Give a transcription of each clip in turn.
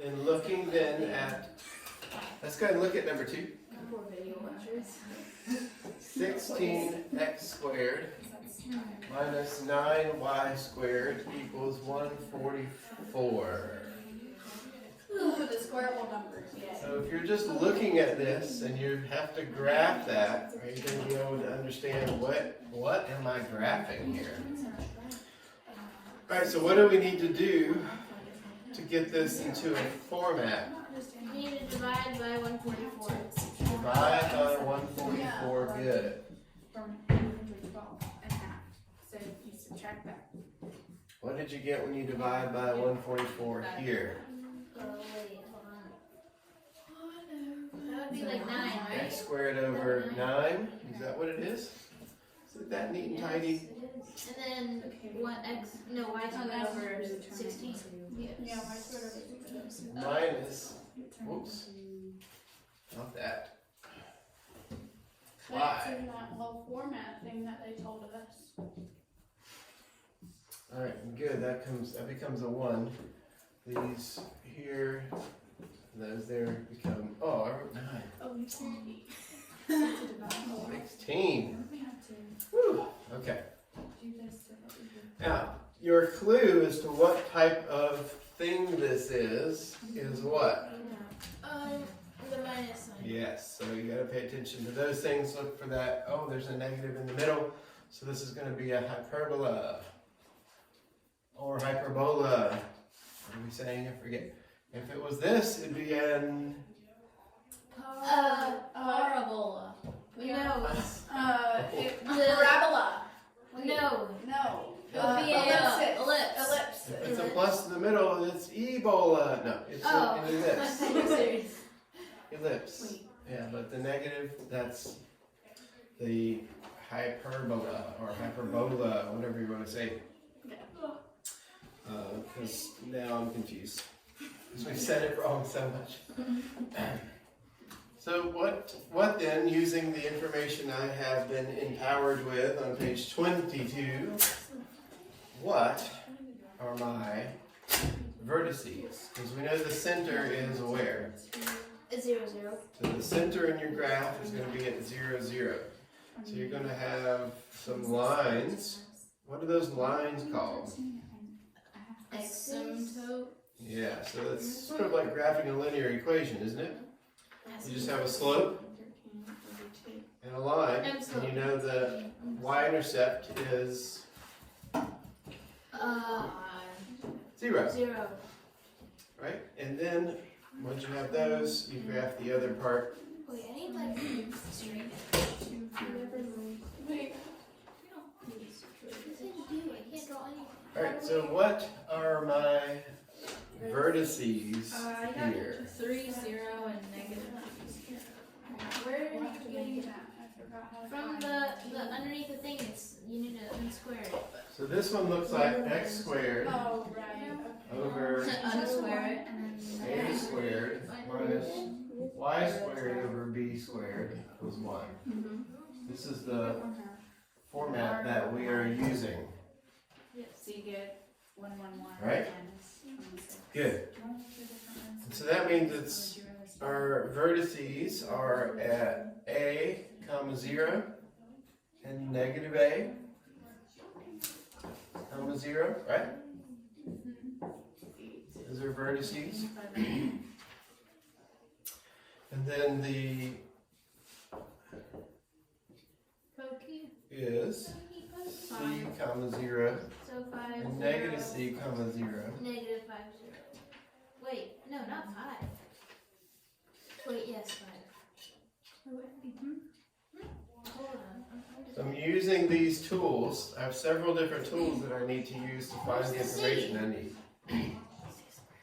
And looking then at, let's go ahead and look at number 2. 16x squared minus 9y squared equals 144. The squareable numbers, yeah. So if you're just looking at this and you have to graph that, are you going to be able to understand what am I graphing here? Alright, so what do we need to do to get this into a format? We need to divide by 144. Divide by 144, good. From 112 and half. So you subtract that. What did you get when you divide by 144 here? Oh, wait, hold on. That would be like 9, right? X squared over 9, is that what it is? Is that neat and tidy? Yes, it is. And then y squared over 16. Yeah, y squared over 16. Minus, whoops, not that. That's in that whole format thing that they told us. Alright, good, that becomes a 1. These here, those there become, oh, I wrote 9. Oh, you can't eat. 16. Whew, okay. Now, your clue as to what type of thing this is what? The minus sign. Yes, so you got to pay attention to those things. Look for that. Oh, there's a negative in the middle. So this is going to be a hyperbola. Or hyperbola. What are we saying? I forget. If it was this, it'd be an... Parabola. No. Parabola. No. No. It would be an ellipse. Ellipse. If it's a plus in the middle, it's Ebola. No, it's an ellipse. Ellipse. Yeah, but the negative, that's the hyperbola or hyperbola, whatever you want to say. Because now I'm confused. Because we said it wrong so much. So what then, using the information I have been empowered with on page 22, what are my vertices? Because we know the center is where? It's 0, 0. So the center in your graph is going to be at 0, 0. So you're going to have some lines. What are those lines called? Asymptote. Yeah, so that's sort of like graphing a linear equation, isn't it? You just have a slope and a line, and you know the y-intercept is 0. 0. Right? And then once you have those, you graph the other part. Wait, I need like straight. Wait. Alright, so what are my vertices here? 3, 0, and negative. Where are you getting that? I forgot how to from find the underneath the thing? It's you need to unsquare it. So this one looks like x squared Oh, right. over Unsquare it and then a squared minus y squared over b squared equals 1. This is the format that we are using. So you get 1, 1, 1. Right? Good. And so that means it's our vertices are at a, comma 0 and negative a, comma 0, right? Those are vertices. And then the is c, comma 0 so 5, and 0. negative c, comma 0. Negative 5, 0. Wait, no, not 5. Wait, yes, 5. Hold on. So I'm using these tools. I have several different tools that I need to use to find the information I need.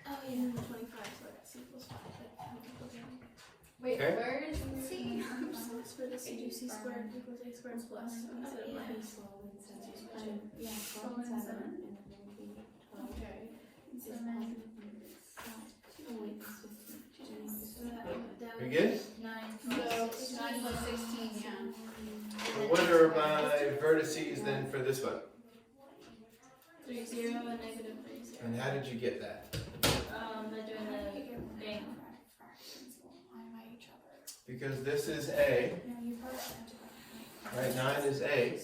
Oh, yeah, 25, so that's c plus 5. Wait, Okay. where is C? So for this, you do c squared equals a squared plus. Yeah, 12 and 7. Okay. So then, We good? 9 So 9 plus 16, yeah. So what are my vertices then for this one? 3, 0, and negative 3, 0. And how did you get that? doing the thing. Because this is A, right? 9 is A.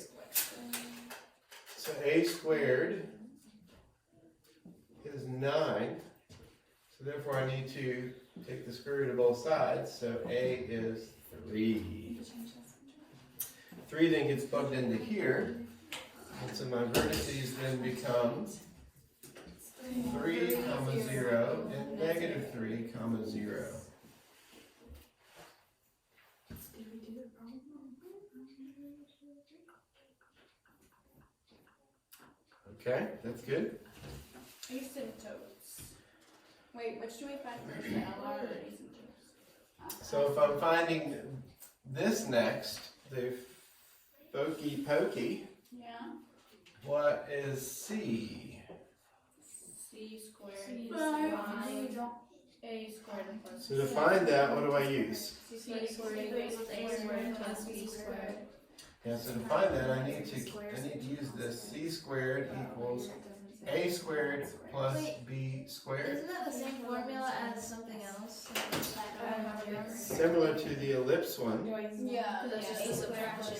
So A squared is 9. So therefore I need to take the square root of both sides. So A is 3. 3 then gets plugged into here. And so my vertices then become 3, 0, and negative 3, 0. Okay, that's good. Asymptotes. Wait, which do we find first, the LR or asymptotes? So if I'm finding this next, the Foci pokey, Yeah. what is C? C squared C is squared. A squared plus So to find that, what do I use? C squared equals A squared plus B squared. Yeah, so to find that, I need to use this. C squared equals A squared plus B squared. Isn't that the same formula as something else? Similar to the ellipse one. Yeah, Because that's just the subtraction.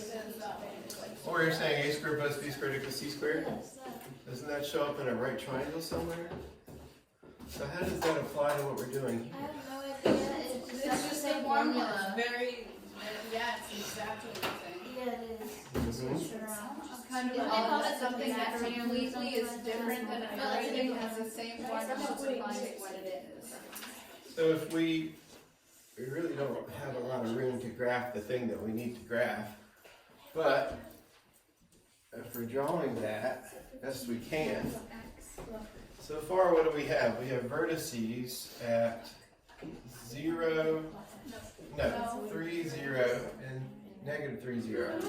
Or you're saying A squared plus B squared equals C squared? Yes, that. Doesn't that show up in a right triangle somewhere? So how does that apply to what we're doing here? I have no idea. It's just, that's the same formula. Yeah, it's exactly the same. Yeah, it is. Mhm. Kind of Isn't it called something that something completely is like different than that? everything has the same formula applies what it is. So if we really don't have a lot of room to graph the thing that we need to graph, but if we're drawing that best we can, so far what do we have? We have vertices at 0, 3, 0, and negative 3, 0.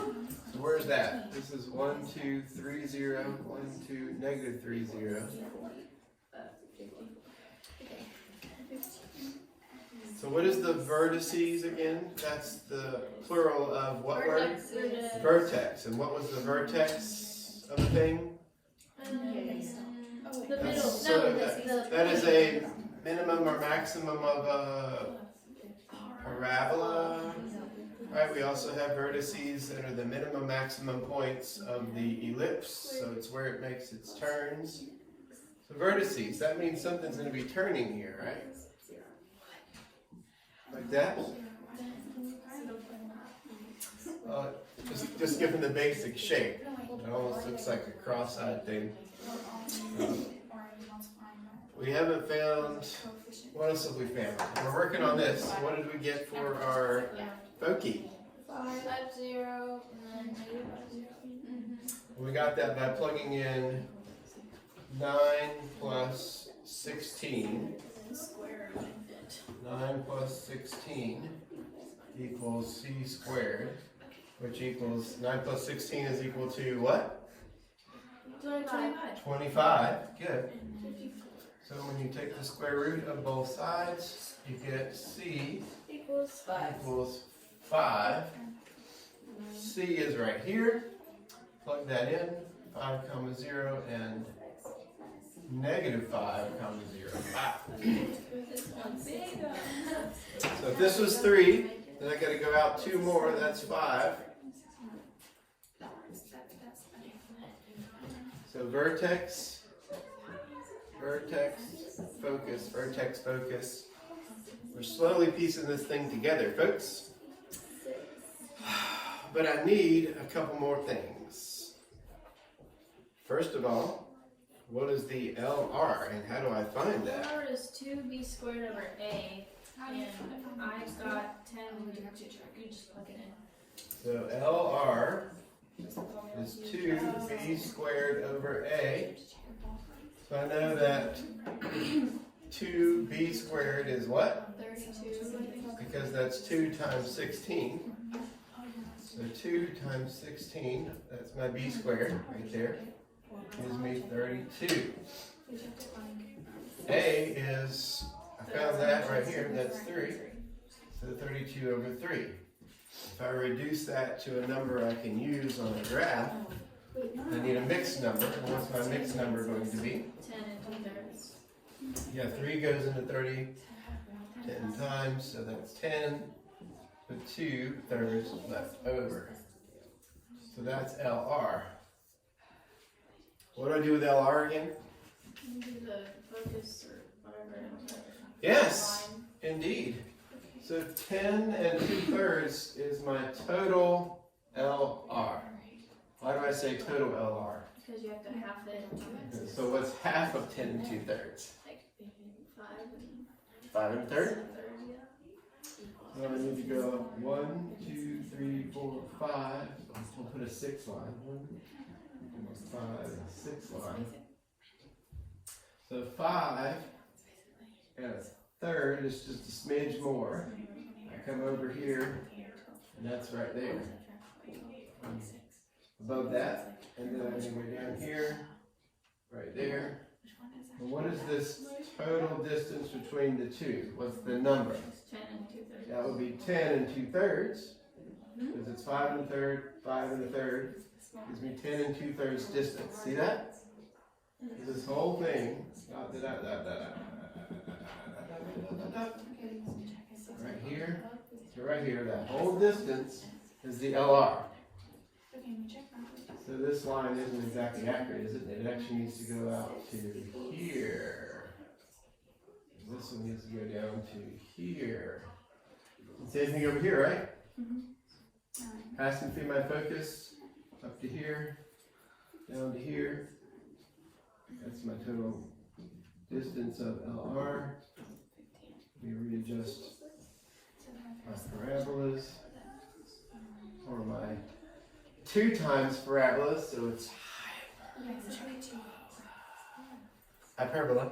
So where's that? This is 1, 2, 3, 0, 1, 2, negative 3, 0. So what is the vertices again? That's the plural of what word? Vertex. And what was the vertex of the thing? The That's middle. sort No, of that is a minimum or maximum of a parabola. Right, we also have vertices that are the minimum maximum points of the ellipse, so it's where it makes its turns. So vertices, that means something's going to be turning here, right? Like that? Just given the basic shape, it almost looks like a cross-eyed thing. We haven't found, what else have we found? We're working on this. What did we get for our Foci? 5, 0, and then negative 0. We got that by plugging in 9 plus 16. 9 plus 16 equals C squared, which equals 9 plus 16 is equal to what? 25. 25. Good. So when you take the square root of both sides, you get C Equals 5. equals 5. C is right here. Plug that in. 5, 0, and negative 5, 0. Ah. So if this was 3, then I got to go out 2 more. That's 5. So vertex, focus. We're slowly piecing this thing together, folks. But I need a couple more things. First of all, what is the LR and how do I find that? R is 2b squared over a, and I've got 10. You just plug it in. So LR is 2b squared over a. So I know that 2b squared is what? 32. Because that's 2 times 16. So 2 times 16, that's my b squared right there, gives me 32. A is, I found that right here, that's 3. So 32 over 3. If I reduce that to a number I can use on a graph, I need a mixed number. And what's my mixed number going to be? 10 and 2/3. Yeah, 3 goes into 30 10 times, so that's 10 with 2/3 left over. So that's LR. What do I do with LR again? You do the focus or whatever. Yes, indeed. So 10 and 2/3 is my total LR. Why do I say total LR? Because you have to half it. So what's half of 10 and 2/3? Like 5 and 5 and a third? yeah. So I need to go 1, 2, 3, 4, 5. We'll put a 6 line. 1, 5, 6 line. So 5 and a third is just a smidge more. I come over here, and that's right there. Above that, and then I'm going to go down here, right there. And what is this total distance between the two? What's the number? 10 and 2/3. That would be 10 and 2/3, because it's 5 and a third, 5 and a third. Gives me 10 and 2/3 distance. See that? This whole thing, right here to right here, that whole distance is the LR. So this line isn't exactly accurate, is it? It actually needs to go out to here. This one needs to go down to here. Same thing over here, right? Passing through my focus, up to here, down to here. That's my total distance of LR. Let me readjust my parabolas, or my 2 times parabolas, so it's hyperbola.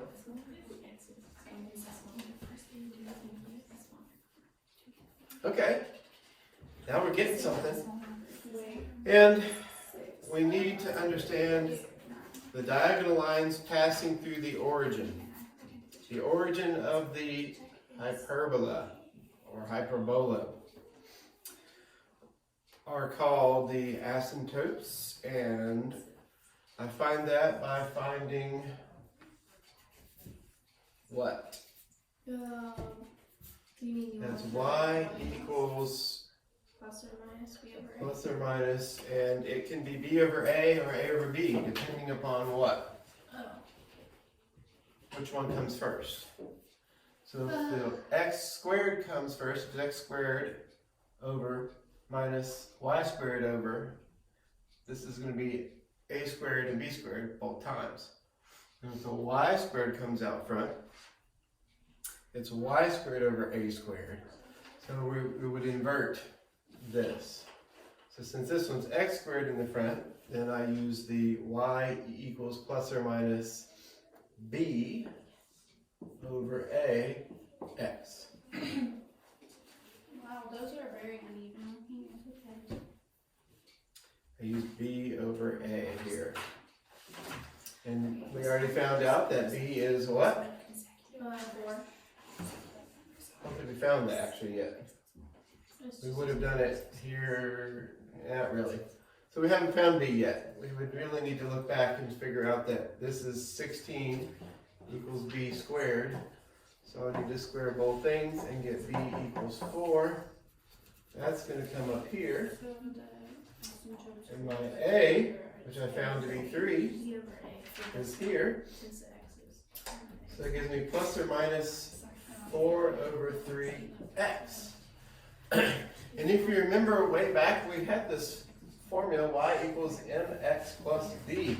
Okay, now we're getting something. And we need to understand the diagonal lines passing through the origin. The origin of the hyperbola, or hyperbola, are called the asymptotes, and I find that by finding what? That's y equals Plus or minus b over a. plus or minus, and it can be b over a or a over b, depending upon what? Which one comes first? So if the x squared comes first, it's x squared over minus y squared over, this is going to be a squared and b squared both times. And if the y squared comes out front, it's y squared over a squared. So we would invert this. So since this one's x squared in the front, then I use the y equals plus or minus b over a x. Wow, those are very uneven. Okay. I use b over a here. And we already found out that b is what? 4. I don't think we found that actually yet. We would have done it here, not really. So we haven't found b yet. We would really need to look back and figure out that this is 16 equals b squared. So I need to square both things and get b equals 4. That's going to come up here. And my a, which I found to be 3, b over a. is here. Since the x is. So it gives me plus or minus 4 over 3x. And if you remember way back, we had this formula y equals mx plus b.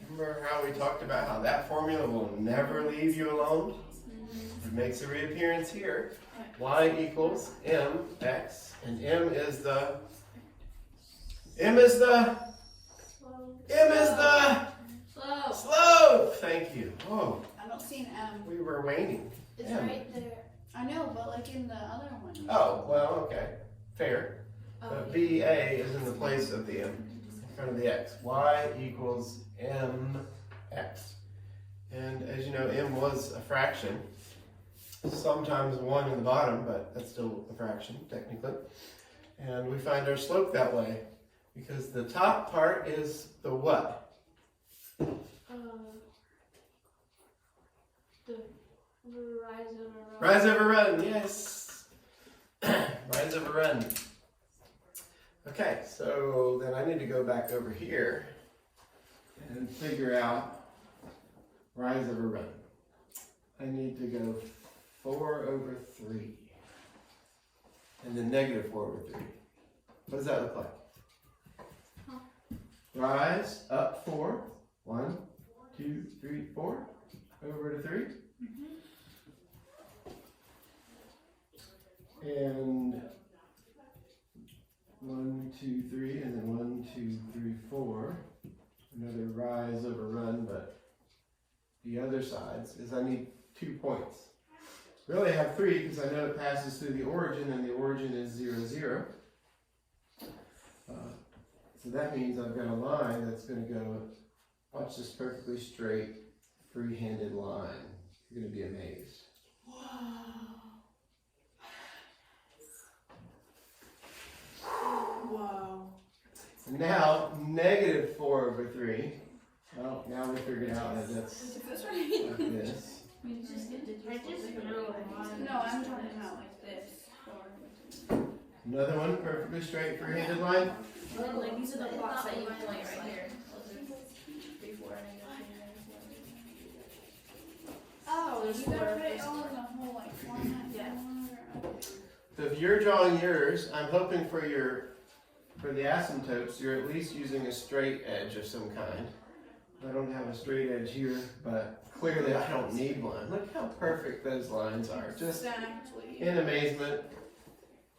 Remember how we talked about how that formula will never leave you alone? It makes a reappearance here. Y equals mx, and m is the slope. Thank you. Oh, I don't see an M. we were waning. It's M. right there. I know, but like in the other one. Oh, well, okay. Fair. Oh, But BA is in the place of the M, in front of the X. Y equals MX. And as you know, M was a fraction. Sometimes 1 in the bottom, but that's still a fraction, technically. And we find our slope that way, because the top part is the what? The rise over run. Rise over run, yes. Rise over run. Okay, so then I need to go back over here and figure out rise over run. I need to go 4 over 3. And then negative 4 over 3. What does that look like? Huh. Rise up 4. 1, 2, 3, 4. Over to 3. And 1, 2, 3, and then 1, 2, 3, 4. Another rise over run, but the other sides is I need 2 points. Really I have 3 because I know it passes through the origin, and the origin is 0, 0. So that means I've got a line that's going to go, watch this perfectly straight, free-handed line. You're going to be amazed. Whoa. Now, negative 4 over 3. Well, now we figured out that that's Is this right? like this. No, I'm talking about like this. Another one, perfectly straight, free-handed line. Like these are the plots that you point right here. Before Oh, you gotta put it all in the whole like format. Yeah. So if you're drawing yours, I'm hoping for the asymptotes, you're at least using a straight edge of some kind. I don't have a straight edge here, but clearly I don't need one. Look how perfect those lines are. Just Exactly. in amazement.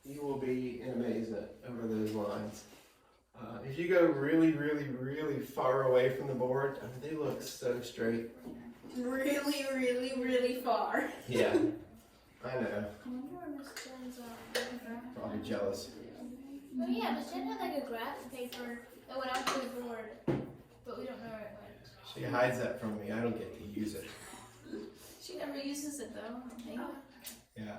You will be in amazement over those lines. If you go really, really, really far away from the board, I mean, they look so straight. Really, really, really far. Yeah, I know. I wonder where Miss Jen's Probably jealous. Oh yeah, Miss Jen had like a graph paper that went out to the board, but we don't know where it went. She hides that from me. I don't get to use it. She never uses it though. I think. Yeah.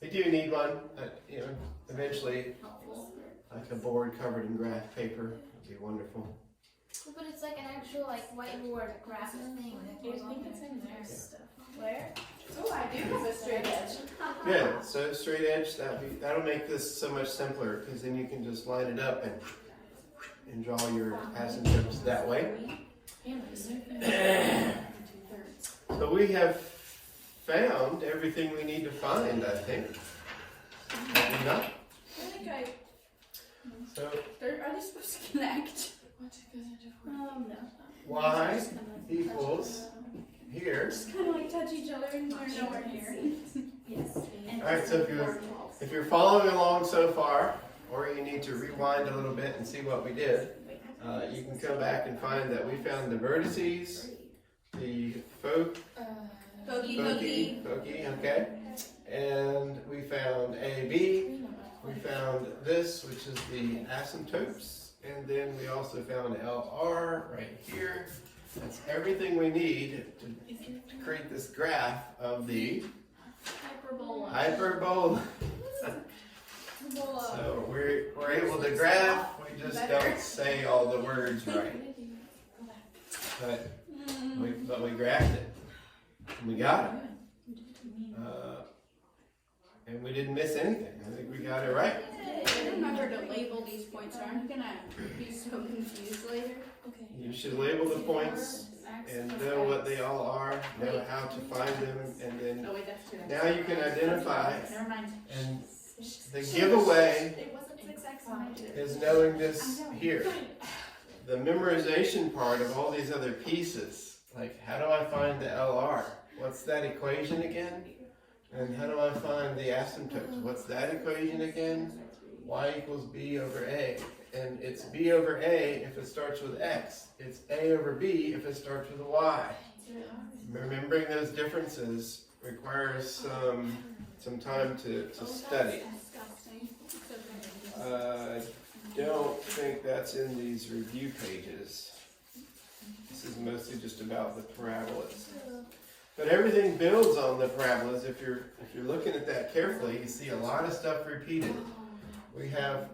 I do need one. You know, eventually, Helpful. like a board covered in graph paper would be wonderful. But it's like an actual like whiteboard graph thing that goes on there. Stuff. Where? Oh, I do have a straight edge. Yeah, so straight edge, that'll make this so much simpler because then you can just line it up and draw your asymptotes that way. So we have found everything we need to find, I think. Have we not? I think So are they supposed to connect? No. y equals here. Just kind of like touch each other and they're nowhere near. Yes. Alright, so if you're following along so far, or you need to rewind a little bit and see what we did, you can come back and find that we found the vertices, the Foci. Foci, okay, and we found AB, we found this, which is the asymptotes, and then we also found LR right here. That's everything we need to create this graph of the hyperbola. So we're able to graph, we just don't say all the words right. But we graphed it. And we got it. And we didn't miss anything. I think we got it right. Remember to label these points, or I'm gonna be so confused later. Okay. You should label the points and know what they all are, know how to find them, and then Oh wait, that's true. now you can identify. Never mind. And the giveaway It wasn't 6x. is knowing this here. The memorization part of all these other pieces, like how do I find the LR? What's that equation again? And how do I find the asymptotes? What's that equation again? Y equals B over A. And it's B over A if it starts with X. It's A over B if it starts with a Y. Remembering those differences requires some time to study. I don't think that's in these review pages. This is mostly just about the parabolas. But everything builds on the parabolas. If you're looking at that carefully, you see a lot of stuff repeated. We have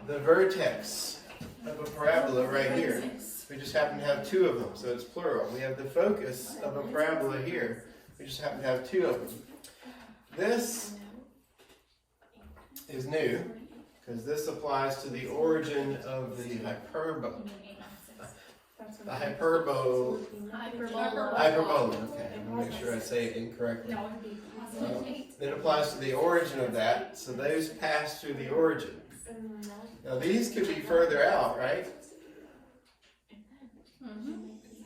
the vertex of a parabola right here. We just happen to have 2 of them, so it's plural. We have the focus of a parabola here. We just happen to have two of them. This is new because this applies to the origin of the hyperbola. The hyperbola. Hyperbola. Okay, I'm gonna make sure I say it incorrectly. It applies to the origin of that, so those pass through the origin. Now these could be further out, right?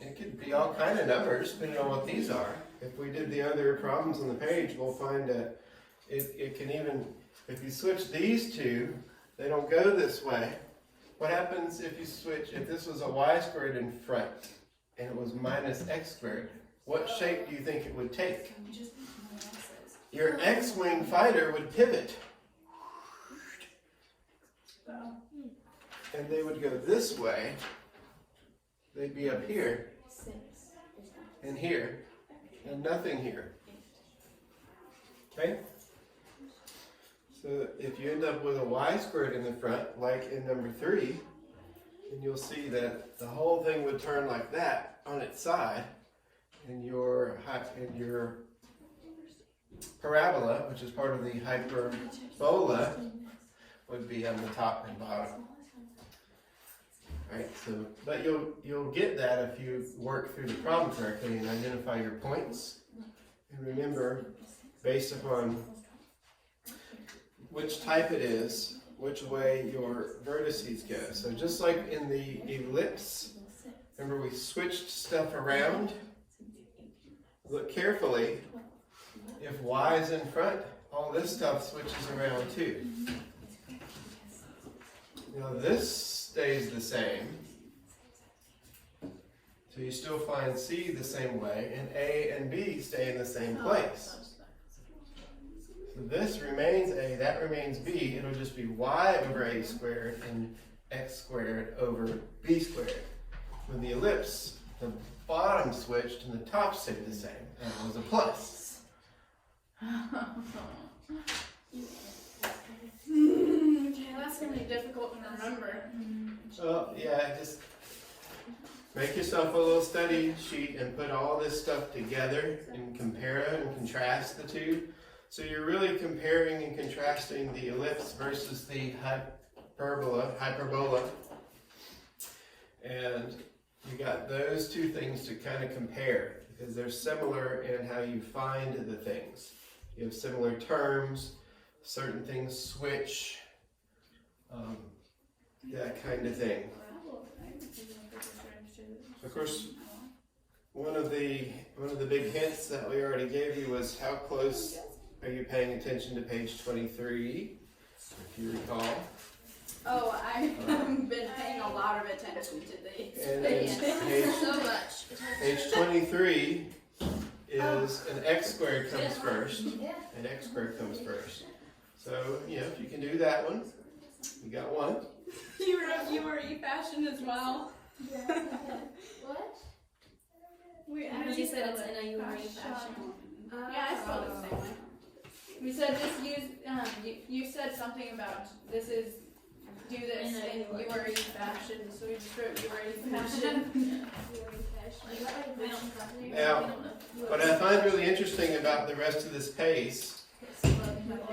It could be all kind of numbers depending on what these are. If we did the other problems on the page, we'll find that it can even, if you switch these two, they don't go this way. What happens if you switch, if this was a y squared in front and it was minus x squared, what shape do you think it would take? Your X-wing fighter would pivot. And they would go this way. They'd be up here and here and nothing here. Okay? So if you end up with a y squared in the front, like in number 3, then you'll see that the whole thing would turn like that on its side, and your parabola, which is part of the hyperbola, would be on the top and bottom. Right? So, but you'll get that if you work through the problem correctly and identify your points. And remember, based upon which type it is, which way your vertices go. So just like in the ellipse, remember we switched stuff around? Look carefully. If y is in front, all this stuff switches around too. Now this stays the same. So you still find C the same way, and A and B stay in the same place. So this remains A, that remains B. It'll just be y over A squared and x squared over B squared. With the ellipse, the bottom switched and the top stayed the same. And it was a plus. Okay, that's gonna be difficult to remember. So yeah, just make yourself a little study sheet and put all this stuff together and compare and contrast the two. So you're really comparing and contrasting the ellipse versus the hyperbola. And you got those two things to kind of compare because they're similar in how you find the things. You have similar terms, certain things switch, that kind of thing. Of course, one of the big hints that we already gave you was how close are you paying attention to page 23, if you recall. Oh, I've been paying a lot of attention to these. And then So much. page 23 is an x squared comes first, and x squared comes first. So, if you can do that one, you got one. You were e-fashion as well. What? How did You said it's in a URE fashion. Yeah, I spelled it the same way. We said just use, you said something about this is, do this in URE fashion, so we just wrote URE fashion. Now, what I find really interesting about the rest of this page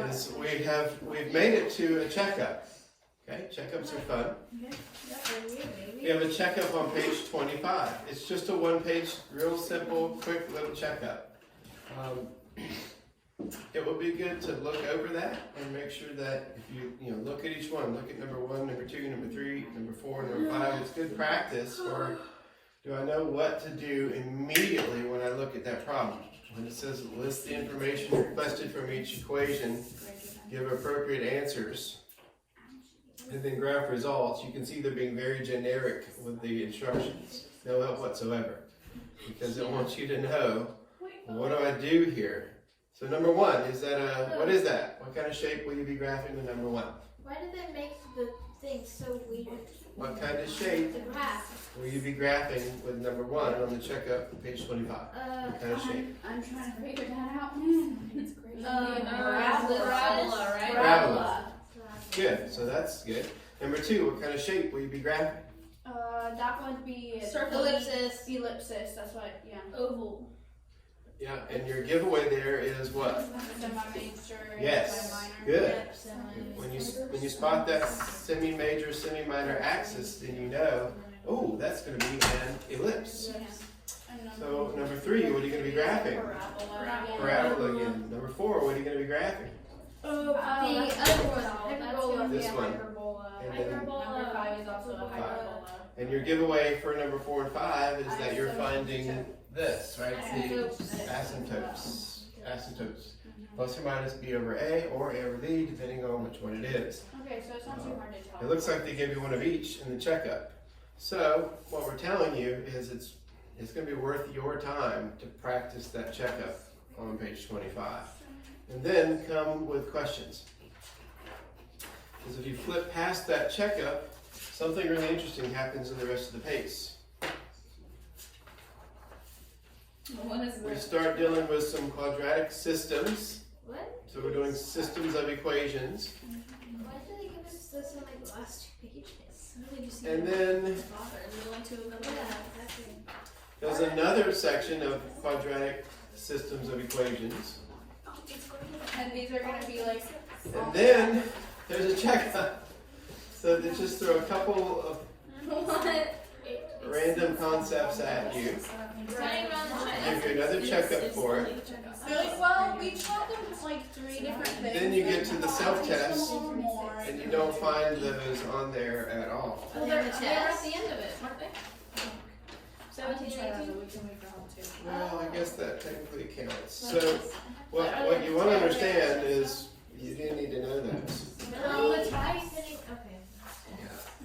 is we've made it to a checkup. Okay, checkups are fun. We have a checkup on page 25. It's just a one-page, real simple, quick little checkup. It would be good to look over that and make sure that if you look at each one, look at number 1, number 2, number 3, number 4, number 5. It's good practice for, do I know what to do immediately when I look at that problem? When it says list the information requested from each equation, give appropriate answers, and then graph results, you can see they're being very generic with the instructions. No help whatsoever. Because it wants you to know, what do I do here? So number 1, is that what is that? What kind of shape will you be graphing with number 1? Why did they make the thing so weird? What kind of shape The graph. will you be graphing with number 1 on the checkup, page 25? What kind of shape? I'm trying to figure that out. It's great. Parabola, right? Parabola. Good, so that's good. Number 2, what kind of shape will you be graphing? That would be Circle. Ellipsis. Ellipsis, that's what, yeah. Oval. Yeah, and your giveaway there is what? Semi-major. Yes, semi-minor. good. Yep, semi- When you spot that semi-major, semi-minor axis, then you know, oh, that's going to be an ellipse. Yes. And So number 3, what are you going to be graphing? parabola. Parabola again. Number 4, what are you going to be graphing? the other one. Hyperbola. This Yeah, one. hyperbola. And then- Number 5 is also a hyperbola. And your giveaway for number 4 and 5 is that you're finding this, right? The asymptotes. Asymptotes. Plus or minus b over a or a over b, depending on which one it is. Okay, so it's not too hard to tell. It looks like they give you one of each in the checkup. So what we're telling you is it's going to be worth your time to practice that checkup on page 25. And then come with questions. Because if you flip past that checkup, something really interesting happens in the rest of the pace. What is We this? start dealing with some quadratic systems. What? So we're doing systems of equations. Why did they give us this in like the last 2 pages? Really just And need then to bother. We went to another Yeah, one. exactly. there's another section of quadratic systems of equations. And these are gonna be like. And then there's a checkup. So they just throw a couple of What? random concepts at you. Give you another checkup for it. Really? Well, we taught them like 3 different things. Then you get to the self-test, Teach them a little more. and you don't find those on there at all. Well, they're at the end of it, aren't they? 17, 18. Well, I guess that technically counts. So what you want to understand is you do need to know those. Really? Why are you fitting? Okay.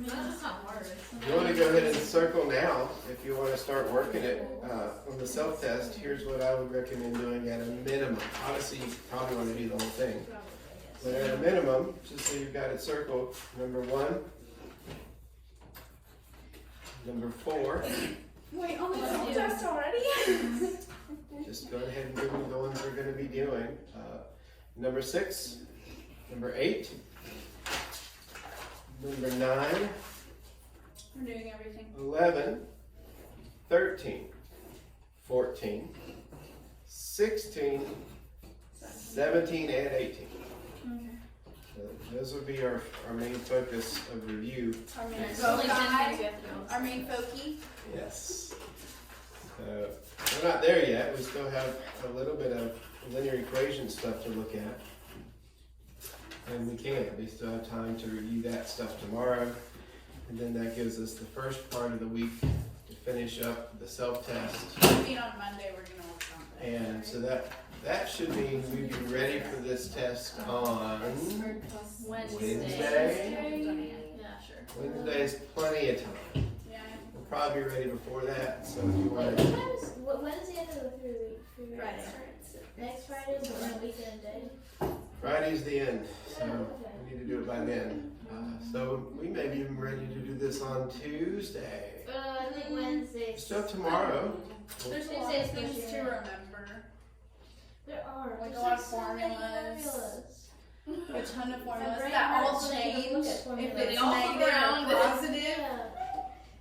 That's not hard. You want to go ahead and circle now if you want to start working it on the self-test. Here's what I would recommend doing at a minimum. Obviously, you probably want to do the whole thing. But at a minimum, just so you've got it circled, number 1, number 4, Wait, on the self-test already? just go ahead and give me the ones we're going to be doing. Number 6, number 8, number 9, We're doing everything. 11, 13, 14, 16, 17, and 18. Okay. So those would be our main focus of review. Our main Okay. foci. Our main foci. Yes. So we're not there yet. We still have a little bit of linear equation stuff to look at. And we still have time to review that stuff tomorrow. And then that gives us the first part of the week to finish up the self-test. I mean, on Monday, we're gonna work on that. And so that should mean we'd be ready for this test on Wednesday. Yeah, sure. Wednesday's plenty of time. Yeah. We'll probably be ready before that, so if you Wait, want what to. time is, when's the end of the 3 week? Friday. Next Friday is the weekend day. Friday's the end, so we need to do it by then. So we may be even ready to do this on Tuesday. I think Wednesday. Still tomorrow. There's a lot of things to remember. There are. Like There's a lot of so many formulas. formulas. A ton of formulas brain that all hurts when I change. look at If formulas. it's They all negative around or it. positive, Yeah.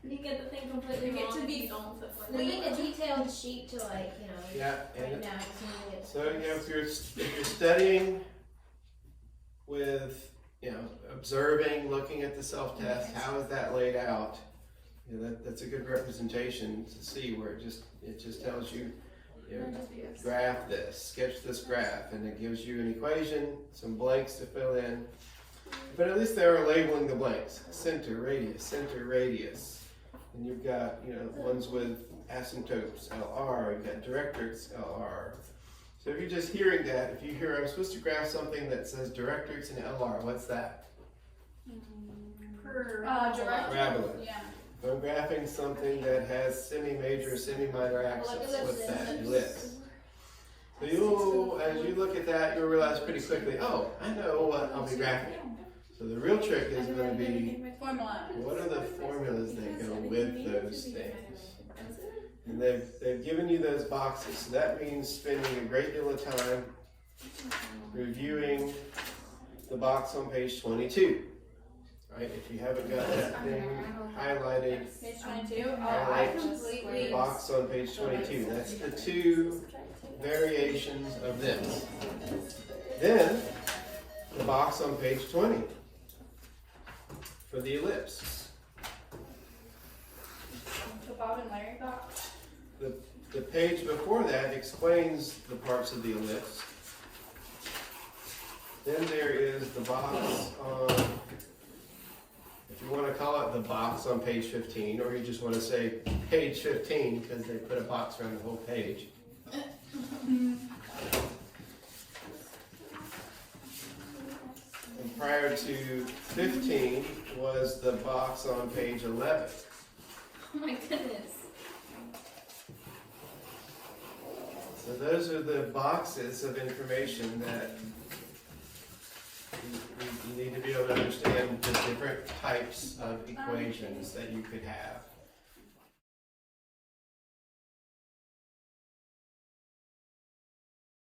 you get the thing completely You get wrong to if be you don't put They formulas. make a detailed sheet to like, Yeah, right and now. I just need to get so if you're studying with observing, looking at the self-test, how is that laid out? That's a good representation to see where it just tells you, graph this, sketch this graph, and it gives you an equation, some blanks to fill in. But at least they're labeling the blanks: center, radius, and you've got ones with asymptotes, LR. You've got directrix, LR. So if you're just hearing that, if you hear I'm supposed to graph something that says directrix and LR, what's that? Parabola. Yeah. If I'm graphing something that has semi-major, semi-minor axis, what's that? Ellipse. So as you look at that, you'll realize pretty quickly, oh, I know what I'll be graphing. So the real trick is going to be, Formula. what are the formulas that go with those things? And they've given you those boxes, so that means spending a great deal of time reviewing the box on page 22. Right? If you haven't got that thing highlighted, Page 22. Oh, I highlight the completely. box on page 22. That's the two variations of this. Then, the box on page 20 for the ellipse. The Bob and Larry box. The page before that explains the parts of the ellipse. Then there is the box on, if you want to call it the box on page 15, or you just want to say page 15 because they put a box around the whole page. And prior to 15 was the box on page 11. Oh my goodness. So those are the boxes of information that you need to be able to understand the different types of equations that you could have.